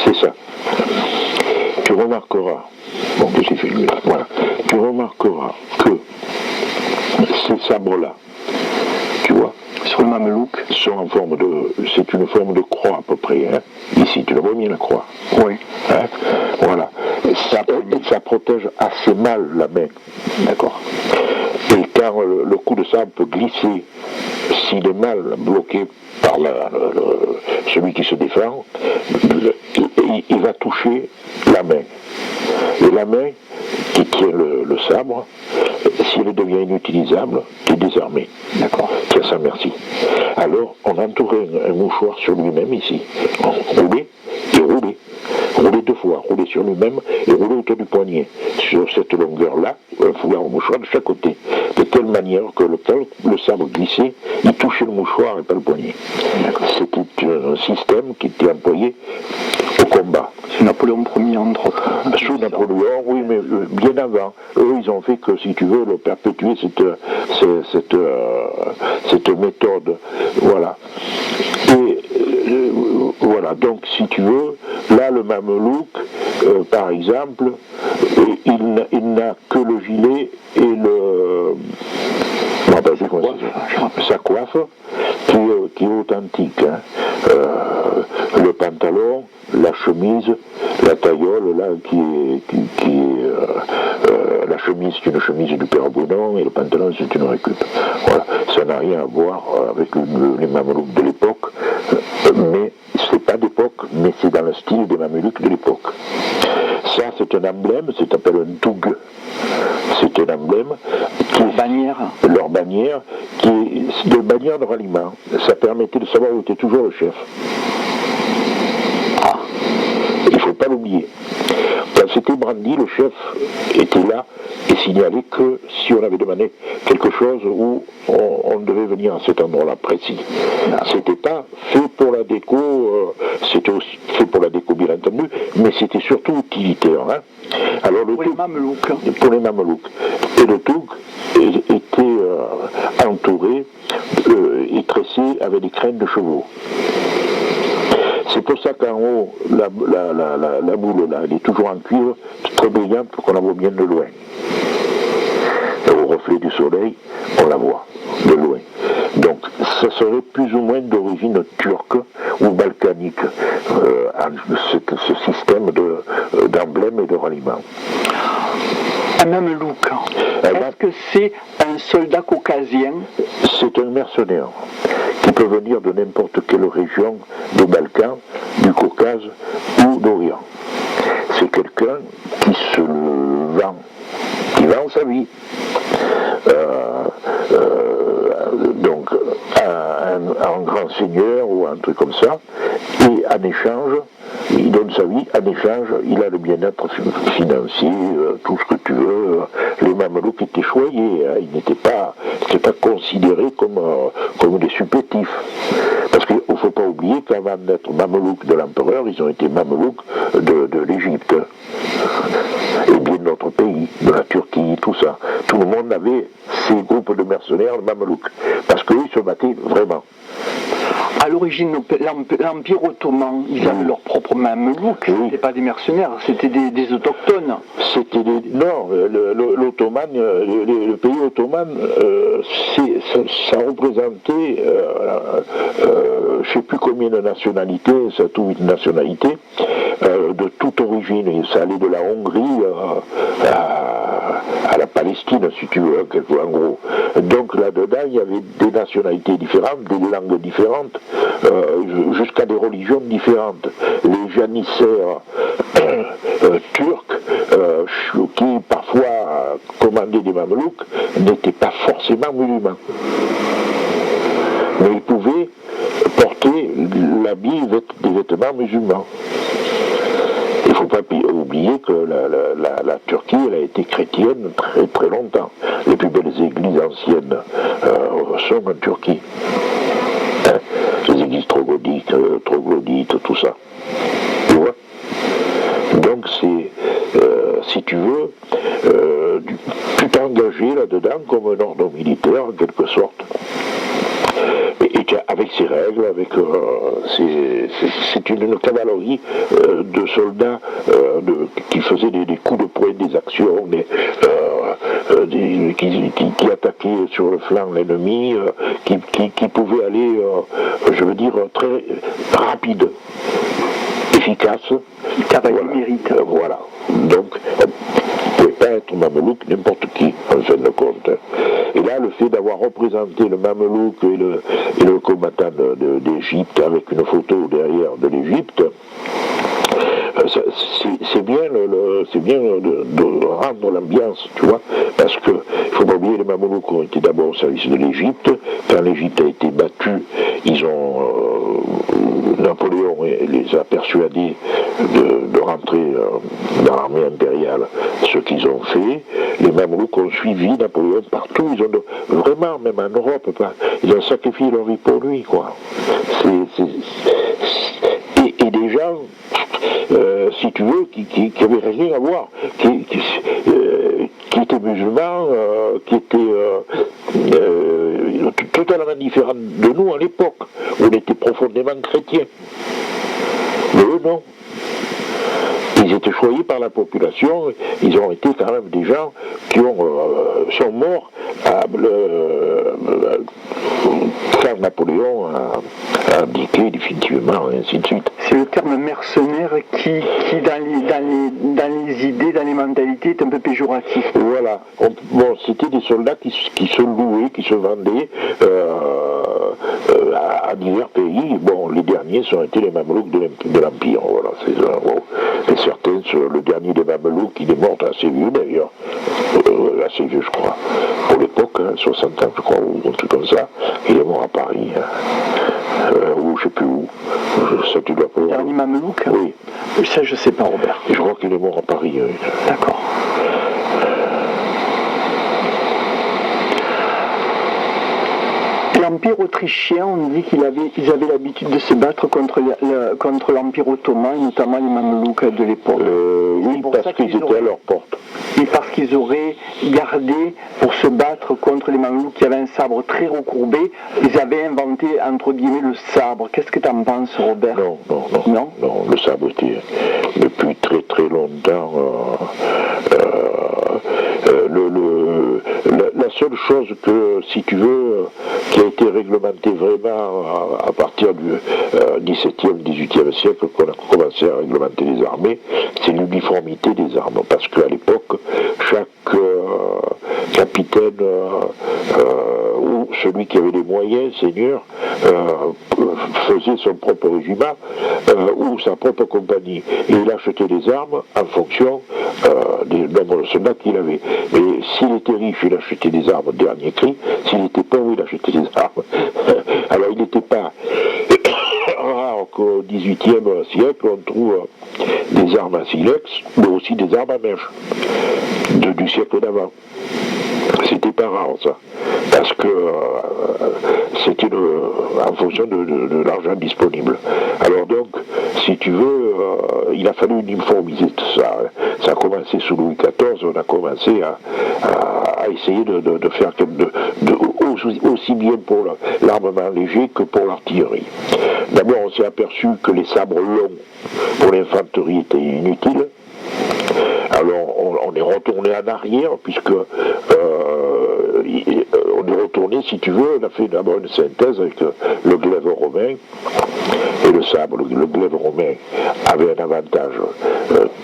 c'est ça. Tu remarqueras, bon, que c'est filmé, voilà, tu remarqueras que ces sabres-là, tu vois, sur le mamelouk, sont en forme de, c'est une forme de croix à peu près, hein. Ici, tu le vois bien la croix. Oui. Hein, voilà. Ça protège assez mal la main. D'accord. Et quand le coup de sabre peut glisser, s'il est mal bloqué par celui qui se défend, il va toucher la main. Et la main qui tient le sabre, si elle devient inutilisable, tu es désarmé. D'accord. Tu as sa merci. Alors, on entourait un mouchoir sur lui-même ici. On roulait et roulait. Roulait 2 fois, roulait sur lui-même et roulait autour du poignet. Sur cette longueur-là, un foulard au mouchoir de chaque côté. De telle manière que le sabre glissait, il touchait le mouchoir et pas le poignet. C'était un système qui était employé au combat. Sous Napoléon Ier, entre autres. Sous Napoléon, oui, mais bien avant. Eux, ils ont fait que, si tu veux, le perpétuer cette méthode. Voilà. Et voilà, donc, si tu veux, là, le mamelouk, par exemple, il n'a que le gilet et sa coiffe, qui est authentique. Hein. Le pantalon, la chemise, la taillole, là, la chemise, c'est une chemise du père Brunon, et le pantalon, c'est une récup. Voilà. Ça n'a rien à voir avec les mamelouks de l'époque, mais c'est pas d'époque, mais c'est dans le style des mamelouks de l'époque. Ça, c'est un emblème, ça s'appelle un toug. C'est un emblème leur bannière, qui est de bannière de ralliement. Ça permettait de savoir où était toujours le chef. Il ne faut pas l'oublier. Quand c'était brandi, le chef était là et signalait que si on avait demandé quelque chose où on devait venir à cet endroit-là précis. C'était pas fait pour la déco, c'était aussi fait pour la déco bien entendu, mais c'était surtout utilitaire. Hein. Alors, pour les mamelouks. Pour les mamelouks. Et le toug était entouré et tressé avec des crênes de chevaux. C'est pour ça qu'en haut, la boule là, elle est toujours en cuivre, très brillante pour qu'on la voit bien de loin. Et au reflet du soleil, on la voit de loin. Donc, ça serait plus ou moins d'origine turque ou balkanique, ce système d'emblème et de ralliement. Un mamelouk, est-ce que c'est un soldat caucasien? C'est un mercenaire qui peut venir de n'importe quelle région des Balkans, du Caucase ou d'Orient. C'est quelqu'un qui se vend, qui vend sa vie. Donc, un grand seigneur ou un truc comme ça, et en échange, il donne sa vie, en échange, il a le bien-être financier, tout ce que tu veux. Les mamelouks étaient choyés, hein, ils n'étaient pas considérés comme des supplétifs. Parce qu'il ne faut pas oublier qu'avant d'être mamelouks de l'empereur, ils ont été mamelouks de l'Égypte. Et bien d'autres pays, de la Turquie, tout ça. Tout le monde avait ces groupes de mercenaires, de mamelouks. Parce qu'eux, ils se battaient vraiment. À l'origine, l'Empire ottoman, ils avaient leur propre mamelouks, c'était pas des mercenaires, c'était des autochtones. Non, l'Ottoman, le pays ottoman, ça représentait, je ne sais plus combien de nationalités, ça tout une nationalité, de toute origine. Ça allait de la Hongrie à la Palestine, si tu veux, en gros. Donc là-dedans, il y avait des nationalités différentes, des langues différentes, jusqu'à des religions différentes. Les janissaires turcs, qui parfois commandaient des mamelouks, n'étaient pas forcément musulmans. Mais ils pouvaient porter l'habit des vêtements musulmans. Il ne faut pas oublier que la Turquie, elle a été chrétienne très très longtemps. Les plus belles églises anciennes sont en Turquie. Hein, les églises troglodytes, tout ça. Tu vois? Donc c'est, si tu veux, tu t'es engagé là-dedans comme un ordre militaire en quelque sorte. Et tu avec ses règles, c'est une cavalerie de soldats qui faisaient des coups de poing, des actions, qui attaquaient sur le flanc l'ennemi, qui pouvaient aller, je veux dire, très rapide, efficace. Cavalier mérite. Voilà. Donc, on ne pouvait pas être mamelouk n'importe qui, en fin de compte. Et là, le fait d'avoir représenté le mamelouk et le combattant d'Égypte avec une photo derrière de l'Égypte, c'est bien, de rendre l'ambiance, tu vois, parce que il faut pas oublier, les Mamelouks ont été d'abord au service de l'Égypte. Quand l'Égypte a été battue, Napoléon les a persuadés de rentrer dans l'armée impériale, ce qu'ils ont fait. Les Mamelouks ont suivi Napoléon partout, vraiment, même en Europe, ils ont sacrifié leur vie pour lui, quoi. Et des gens, si tu veux, qui n'avaient rien à voir, qui étaient musulmans, qui étaient totalement différents de nous à l'époque, où on était profondément chrétiens. Mais eux, non. Ils étaient choyés par la population, ils ont été quand même des gens qui sont morts quand Napoléon a abdiqué définitivement, et ainsi de suite. C'est le terme mercenaire qui dans les idées, dans les mentalités, est un peu péjoratif. Voilà. C'était des soldats qui se louaient, qui se vendaient à divers pays. Bon, les derniers ont été les Mamelouks de l'Empire. Voilà. Et certains, le dernier des Mamelouks, il est mort assez vieux d'ailleurs. Assez vieux, je crois. Pour l'époque, 60 ans, je crois, ou un truc comme ça. Il est mort à Paris. Ou je sais plus où. Ça, tu dois pas. Dernier Mamelouk ? Oui. Ça, je sais pas, Robert. Je crois qu'il est mort à Paris. Oui. D'accord. L'Empire autrichien, on dit qu'ils avaient l'habitude de se battre contre l'Empire ottoman, notamment les Mamelouks de l'époque. Oui, parce qu'ils étaient à leur porte. Et parce qu'ils auraient gardé, pour se battre contre les Mamelouks qui avaient un sabre très recourbé, ils avaient inventé, entre guillemets, le sabre. Qu'est-ce que tu en penses, Robert ? Non, le sabre était depuis très très longtemps. La seule chose que, si tu veux, qui a été réglementée vraiment à partir du XVIIe, XVIIIe siècle, qu'on a commencé à réglementer les armées, c'est l'uniformité des armes. Parce qu'à l'époque, chaque capitaine ou celui qui avait les moyens, seigneur, faisait son propre régiment ou sa propre compagnie. Et il achetait des armes en fonction du nombre de soldats qu'il avait. Et s'il était riche, il achetait des armes dernier cri. S'il était pauvre, il achetait des armes. Alors il n'était pas rare qu'au XVIIIe siècle, on trouve des armes à silex, mais aussi des armes à mèche du siècle d'avant. C'était pas rare, ça, parce que c'était en fonction de l'argent disponible. Alors donc, si tu veux, il a fallu uniformiser tout ça. Ça a commencé sous Louis XIV, on a commencé à essayer de faire aussi bien pour l'armement léger que pour l'artillerie. D'abord, on s'est aperçu que les sabres longs pour l'infanterie étaient inutiles. Alors on est retourné en arrière, puisque on est retourné, si tu veux, on a fait d'abord une synthèse avec le glaive romain et le sabre. Le glaive romain avait un avantage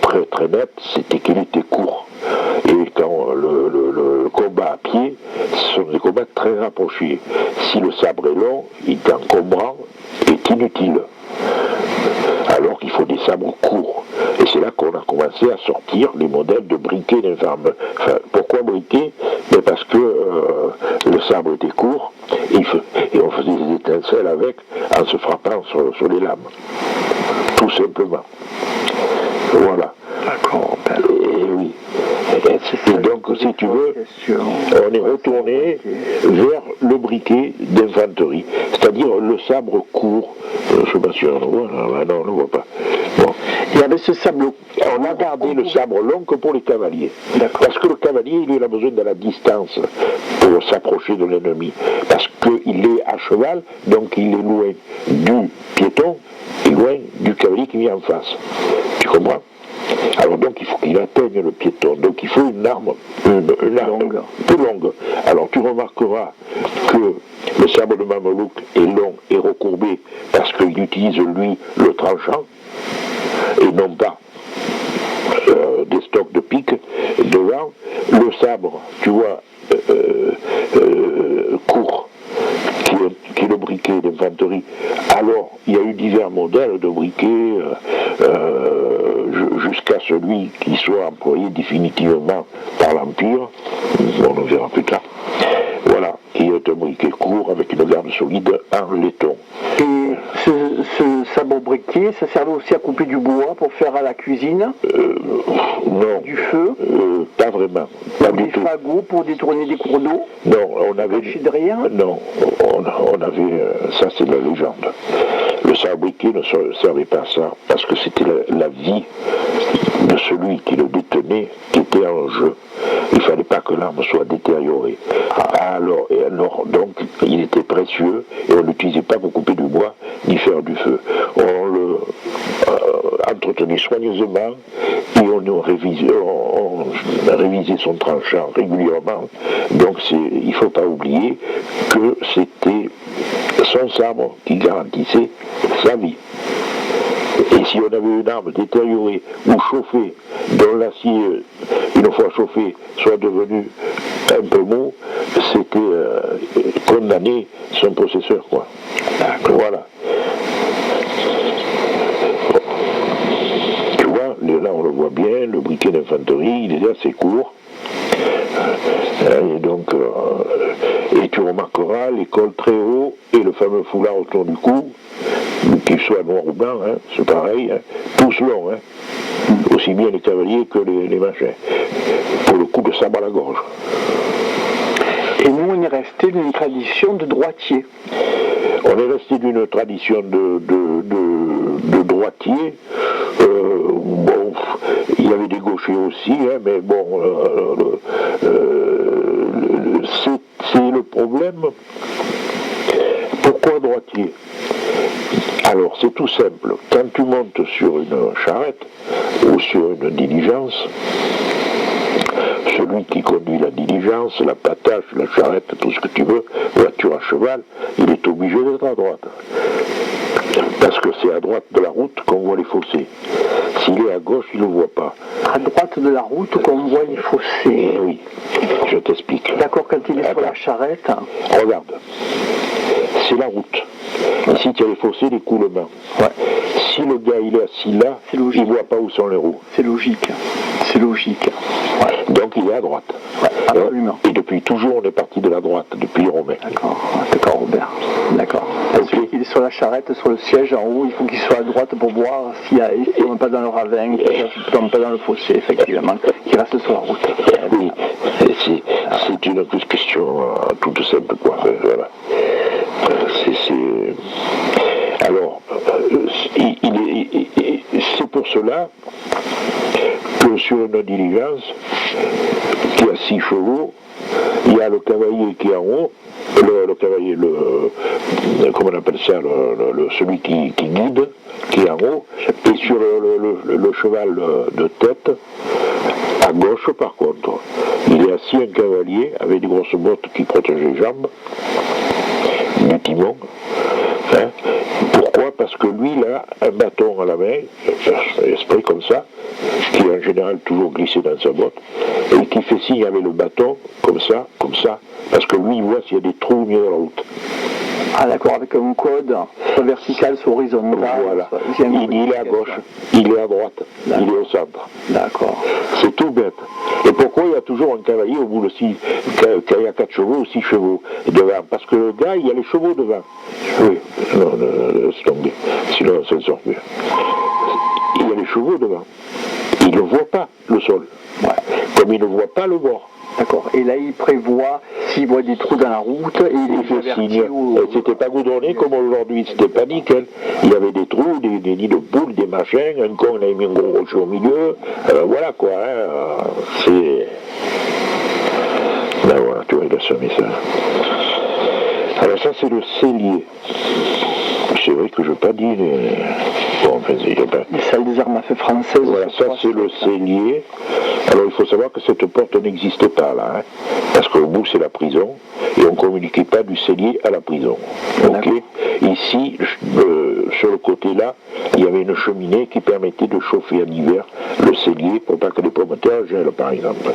très très net, c'était qu'il était court. Et quand le combat à pied, ce sont des combats très rapprochés. Si le sabre est long, il est encombrant, est inutile. Alors qu'il faut des sabres courts. Et c'est là qu'on a commencé à sortir les modèles de briquet d'infirme. Enfin, pourquoi briquet ? Mais parce que le sabre était court et on faisait des étincelles avec en se frappant sur les lames. Tout simplement. Voilà. D'accord. Et oui. Et donc, si tu veux, on est retourné vers le briquet d'infanterie, c'est-à-dire le sabre court. Je ne sais pas si on le voit, non, on ne le voit pas. Bon. Il y avait ce sabre. On a gardé le sabre long que pour les cavaliers. D'accord. Parce que le cavalier, il a besoin de la distance pour s'approcher de l'ennemi. Parce qu'il est à cheval, donc il est loin du piéton et loin du cavalier qui vient en face. Tu comprends? Alors donc il faut qu'il atteigne le piéton. Donc il faut une arme plus longue. Alors tu remarqueras que le sabre de Mamelouk est long et recourbé parce qu'il utilise lui le tranchant et non pas des stocks de pique devant. Le sabre, tu vois, court, qui est le briquet d'infanterie. Alors, il y a eu divers modèles de briquets jusqu'à celui qui soit employé définitivement par l'Empire. On le verra plus tard. Voilà, qui est un briquet court avec une garde solide en laiton. Et ce sabre briquet, ça servait aussi à couper du bois pour faire à la cuisine? Non. Du feu? Pas vraiment. Pas Des fagots pour détourner des cours d'eau? Non, on avait... De rien? Non, on avait... ça, c'est la légende. Le sabre briquet ne servait pas à ça, parce que c'était la vie de celui qui le détenait qui était en jeu. Il ne fallait pas que l'arme soit détériorée. Alors, donc, il était précieux et on n'utilisait pas pour couper du bois ni faire du feu. On le entretenait soigneusement et on révisait son tranchant régulièrement. Donc, il ne faut pas oublier que c'était son sabre qui garantissait sa vie. Et si on avait une arme détériorée ou chauffée, dont l'acier, une fois chauffé, soit devenu un peu mou, c'était condamner son possesseur, quoi. Voilà. Tu vois, là on le voit bien, le briquet d'infanterie, il est assez court. Et donc, et tu remarqueras les cols très hauts et le fameux foulard autour du cou, qu'il soit noir ou blanc, hein, c'est pareil, hein, tous longs, hein, aussi bien les cavaliers que les machins, pour le coup de sabre à la gorge. Et nous, on est resté d'une tradition de droitier. On est resté d'une tradition de droitier. Bon, il y avait des gauchers aussi, hein, mais bon, c'est le problème. Pourquoi droitier? Alors, c'est tout simple. Quand tu montes sur une charrette ou sur une diligence, celui qui conduit la diligence, la patache, la charrette, tout ce que tu veux, voiture à cheval, il est obligé d'être à droite. Parce que c'est à droite de la route qu'on voit les fossés. S'il est à gauche, il ne le voit pas. À droite de la route qu'on voit les fossés? Eh oui, je t'explique. D'accord, quand il est sur la charrette. Regarde, c'est la route. Ici, tu as les fossés, l'écoulement. Ouais. Si le gars il est assis là, il ne voit pas où sont les roues. C'est logique. C'est logique. Ouais. Donc il est à droite. Ouais, absolument. Et depuis toujours, on est parti de la droite, depuis les Romains. D'accord, Robert. D'accord. Celui qui est sur la charrette, sur le siège en haut, il faut qu'il soit à droite pour voir s'il ne tombe pas dans le ravin, qu'il ne tombe pas dans le fossé, effectivement, qu'il reste sur la route. Oui, c'est une question toute simple, quoi. Voilà. Alors, c'est pour cela que sur une diligence qui a 6 chevaux, il y a le cavalier qui est en haut, le cavalier, comment on appelle ça, celui qui guide, qui est en haut, et sur le cheval de tête, à gauche par contre, il est assis un cavalier avec des grosses bottes qui protègent les jambes, du timon. Hein. Pourquoi? Parce que lui, il a un bâton à la main, un esprit comme ça, qui est en général toujours glissé dans sa botte, et qui fait signe avec le bâton, comme ça, parce que lui, il voit s'il y a des trous au milieu de la route. Ah d'accord, avec un code, soit vertical, soit horizontal. Voilà. Il est à gauche, il est à droite, il est au centre. D'accord. C'est tout bête. Et pourquoi il y a toujours un cavalier au bout de 6, quand il y a 4 chevaux ou 6 chevaux devant? Parce que le gars, il y a les chevaux devant. Oui, non, c'est tombé. Sinon, ça ne sort plus. Il y a les chevaux devant. Il ne voit pas le sol. Ouais. Comme il ne voit pas le bord. D'accord. Et là, il prévoit s'il voit des trous dans la route, et il fait avertit signe. ou... C'était pas goudronné comme aujourd'hui, c'était pas nickel. Il y avait des trous, des nids de poules, des machins, un con il avait mis un gros rocher au milieu, voilà quoi, hein, c'est... Ben voilà, tu vois, il a semé ça. Alors ça c'est le cellier. C'est vrai que je n'ai pas dit les... Bon, enfin, il n'y a pas... Les salles des armes à feu françaises. Voilà, ça c'est le cellier. Alors il faut savoir que cette porte n'existe pas là, hein, parce qu'au bout c'est la prison, et on ne communiquait pas du cellier à la prison. Ok. Ici, sur le côté là, il y avait une cheminée qui permettait de chauffer en hiver le cellier pour pas que les pommes de terre gèlent par exemple.